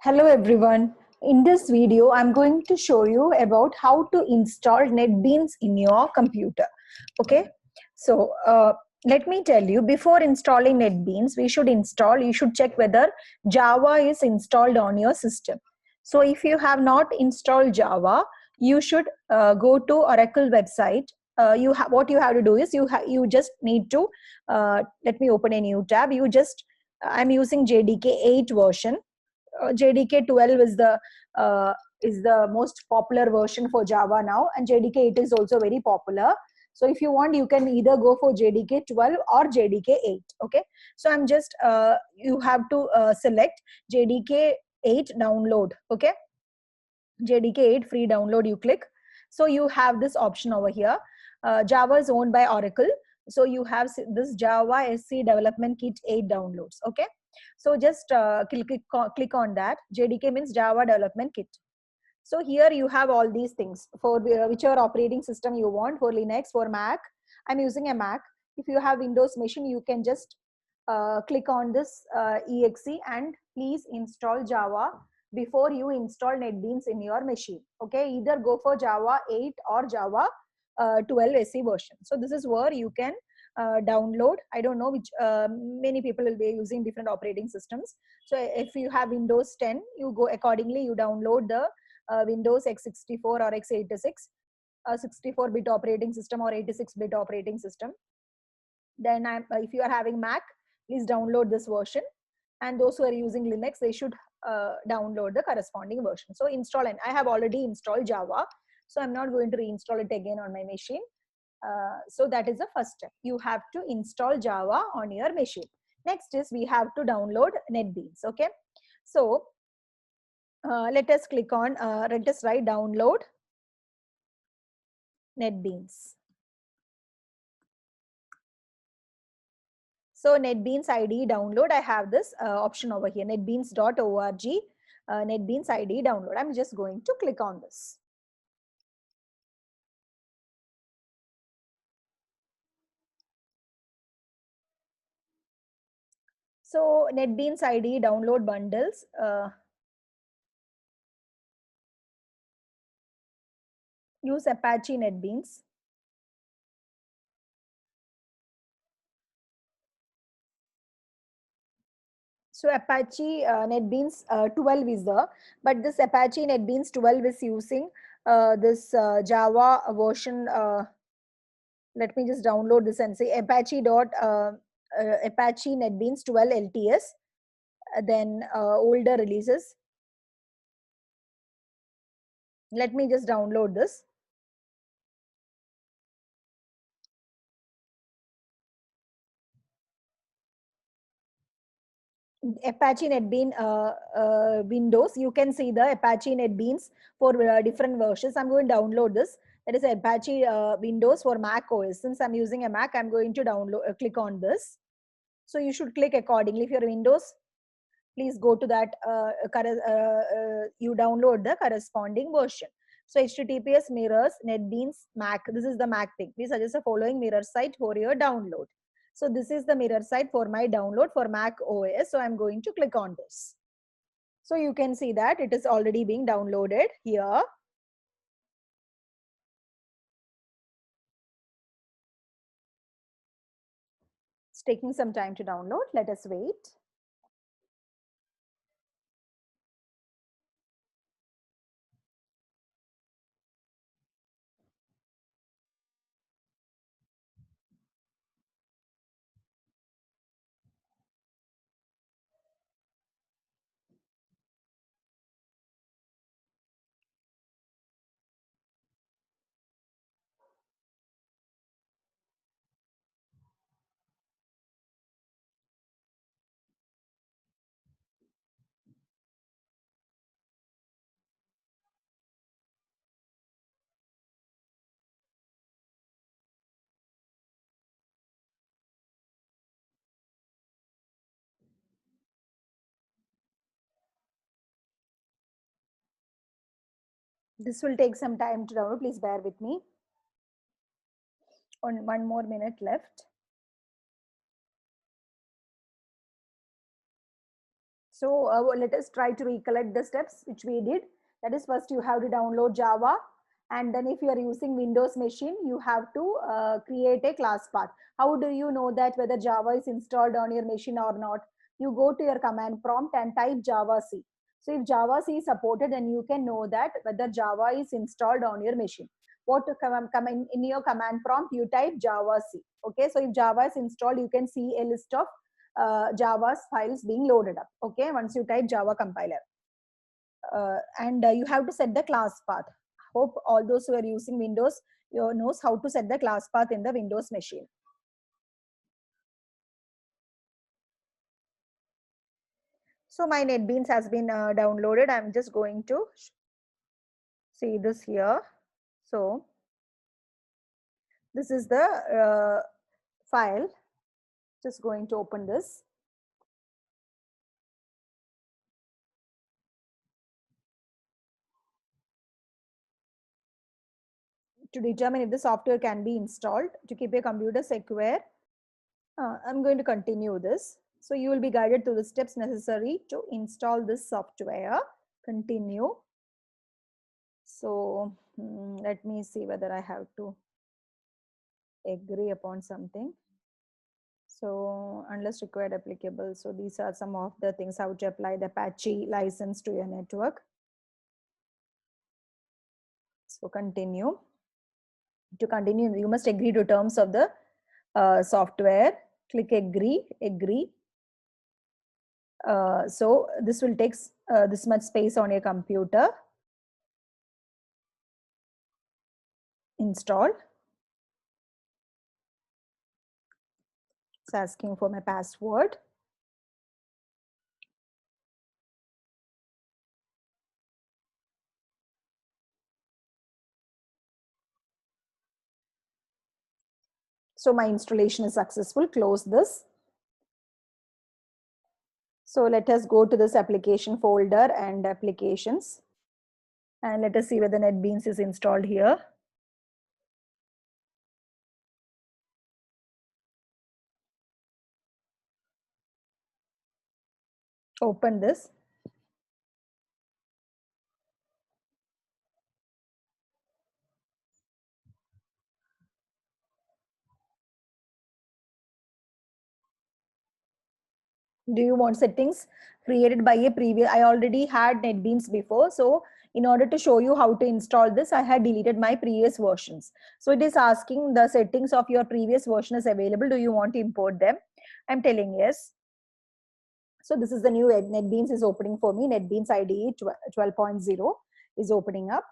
Hello everyone. In this video, I'm going to show you about how to install NetBeans in your computer. Okay, so let me tell you, before installing NetBeans, you should check whether Java is installed on your system. So if you have not installed Java, you should go to Oracle website. What you have to do is you just need to let me open a new tab. I'm using JDK 8 version. JDK 12 is the most popular version for Java now, and JDK 8 is also very popular. So if you want, you can either go for JDK 12 or JDK 8. Okay, so you have to select JDK 8 download. Okay, JDK 8 free download, you click. So you have this option over here. Java is owned by Oracle. So you have this Java SC Development Kit 8 downloads. Okay. So just click on that. JDK means Java Development Kit. So here you have all these things for whichever operating system you want, for Linux, for Mac. I'm using a Mac. If you have Windows machine, you can just click on this exe and please install Java before you install NetBeans in your machine. Okay, either go for Java 8 or Java 12 SE version. So this is where you can download. I don't know which, many people will be using different operating systems. So if you have Windows 10, you go accordingly, you download the Windows x64 or x86, 64-bit operating system or 86-bit operating system. Then if you are having Mac, please download this version. And those who are using Linux, they should download the corresponding version. So install, and I have already installed Java. So I'm not going to reinstall it again on my machine. So that is the first step. You have to install Java on your machine. Next is we have to download NetBeans. Okay. So let us write download NetBeans. So NetBeans IDE download, I have this option over here, netbeans.org, NetBeans IDE download. I'm just going to click on this. So NetBeans IDE download bundles. Use Apache NetBeans. So Apache NetBeans 12 is there, but this Apache NetBeans 12 is using this Java version. Let me just download this and say Apache NetBeans 12 LTS. Then older releases. Let me just download this. Apache NetBeans Windows. You can see the Apache NetBeans for different versions. I'm going to download this. That is Apache Windows for Mac OS. Since I'm using a Mac, I'm going to download. Click on this. So you should click accordingly. If you're Windows, please go to that. You download the corresponding version. So HTTPS mirrors NetBeans Mac. This is the Mac thing. Please suggest the following mirror site for your download. So this is the mirror site for my download for Mac OS. So I'm going to click on this. So you can see that it is already being downloaded here. It's taking some time to download. Let us wait. This will take some time to download. Please bear with me. On 1 more minute left. So let us try to recollect the steps which we did. That is, first you have to download Java, and then if you are using Windows machine, you have to create a class path. How do you know that whether Java is installed on your machine or not? You go to your command prompt and type Java C. So if Java C is supported, then you can know that whether Java is installed on your machine. What to come in your command prompt, you type Java C. Okay, so if Java is installed, you can see a list of Java's files being loaded up. Okay, once you type Java compiler, and you have to set the class path. Hope all those who are using Windows, you knows how to set the class path in the Windows machine. So my NetBeans has been downloaded. I'm just going to see this here. So this is the file. Just going to open this. To determine if the software can be installed to keep your computer secure, I'm going to continue this. So you will be guided through the steps necessary to install this software. Continue. So let me see whether I have to agree upon something. So unless required applicable. So these are some of the things, how to apply the Apache license to your network. So continue. To continue, you must agree to terms of the software. Click agree, agree. So this will take this much space on your computer. Install. It's asking for my password. So my installation is successful. Close this. So let us go to this application folder and applications. And let us see whether NetBeans is installed here. Open this. Do you want settings created by a previous? I already had NetBeans before. So in order to show you how to install this, I had deleted my previous versions. So it is asking the settings of your previous version is available. Do you want to import them? I'm telling yes. So this is the new NetBeans is opening for me. NetBeans IDE 12.0 is opening up.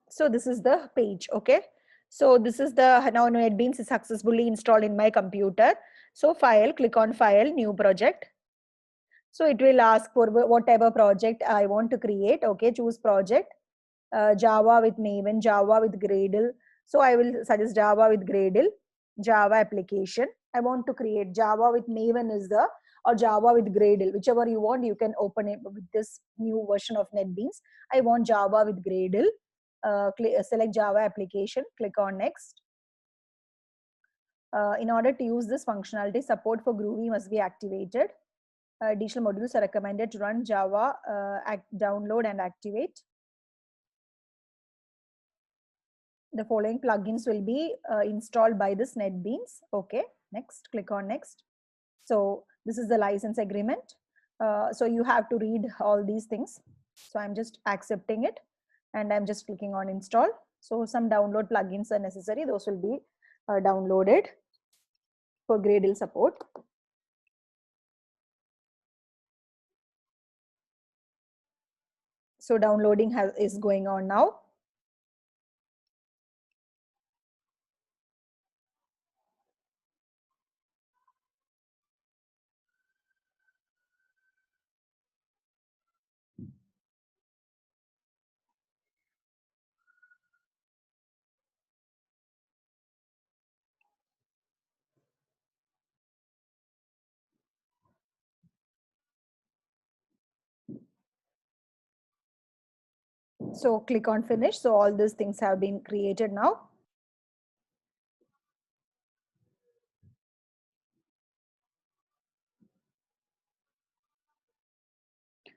So this is the page. Okay. So this is the now NetBeans is successfully installed in my computer. So file, click on file, new project. So it will ask for whatever project I want to create. Okay, choose project. Java with Maven, Java with Gradle. So I will suggest Java with Gradle, Java application. I want to create Java with Maven is the, or Java with Gradle, whichever you want, you can open it with this new version of NetBeans. I want Java with Gradle. Select Java application, click on next. In order to use this functionality, support for Groovy must be activated. Additional modules are recommended to run Java, download and activate. The following plugins will be installed by this NetBeans. Okay, next, click on next. So this is the license agreement. So you have to read all these things. So I'm just accepting it and I'm just clicking on install. So some download plugins are necessary. Those will be downloaded for Gradle support. So downloading is going on now. So click on finish. So all these things have been created now.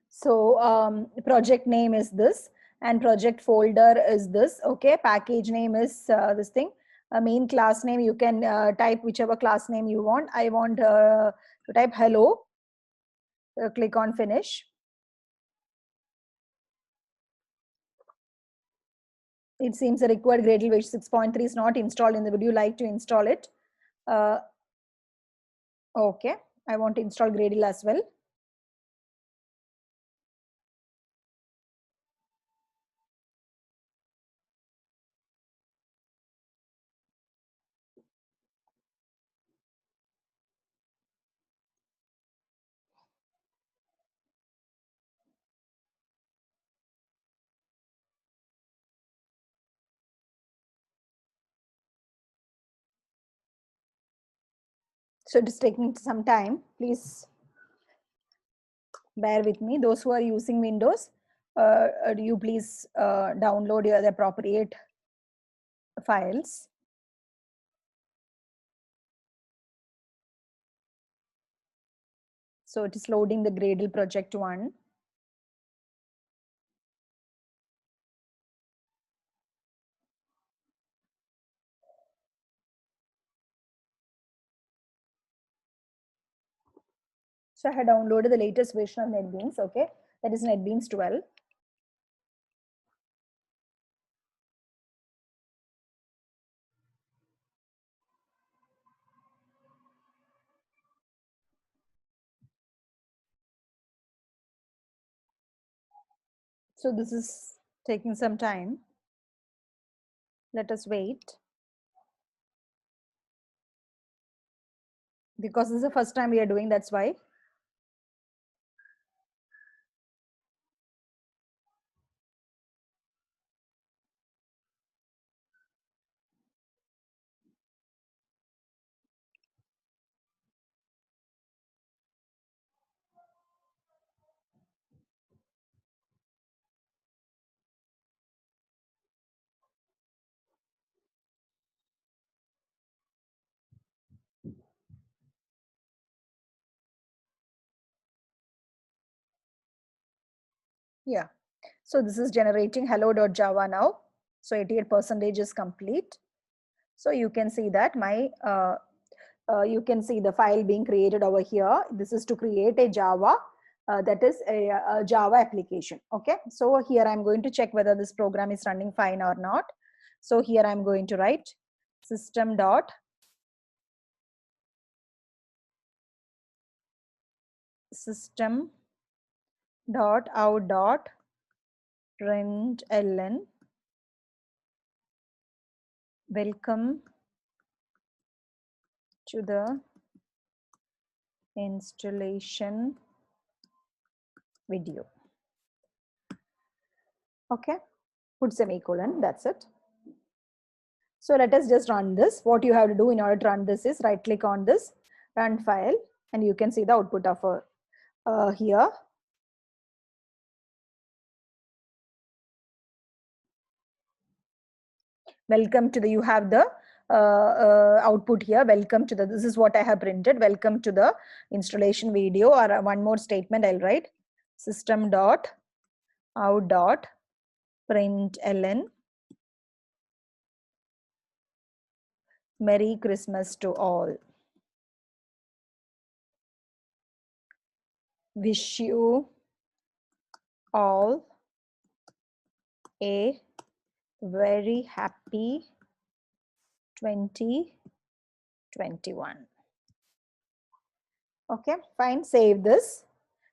So project name is this and project folder is this. Okay, package name is this thing. Main class name, you can type whichever class name you want. I want to type hello. Click on finish. It seems the required Gradle version 6.3 is not installed in the video. Like to install it. Okay, I want to install Gradle as well. So it is taking some time. Please bear with me. Those who are using Windows, do you please download the appropriate files. So it is loading the Gradle project 1. So I had downloaded the latest version of NetBeans. Okay, that is NetBeans 12. So this is taking some time. Let us wait. Because this is the first time we are doing, that's why. Yeah. So this is generating hello.java now. So 88% is complete. So you can see that you can see the file being created over here. This is to create a Java, that is a Java application. Okay. So here I'm going to check whether this program is running fine or not. So here I'm going to write system dot out dot println welcome to the installation video. Okay, put semicolon, that's it. So let us just run this. What you have to do in order to run this is right click on this, run file, and you can see the output of here. Welcome to the, you have the output here. Welcome to the, this is what I have printed. Welcome to the installation video, or one more statement I'll write. System dot out dot println Merry Christmas to all. Wish you all a very happy 2021. Okay, fine, save this.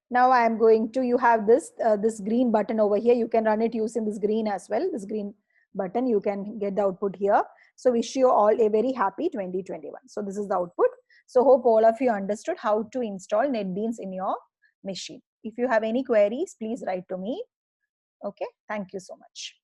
Now I am going to, you have this this green button over here. You can run it using this green as well. This green button, you can get the output here. So wish you all a very happy 2021. So this is the output. So hope all of you understood how to install NetBeans in your machine. If you have any queries, please write to me. Okay, thank you so much.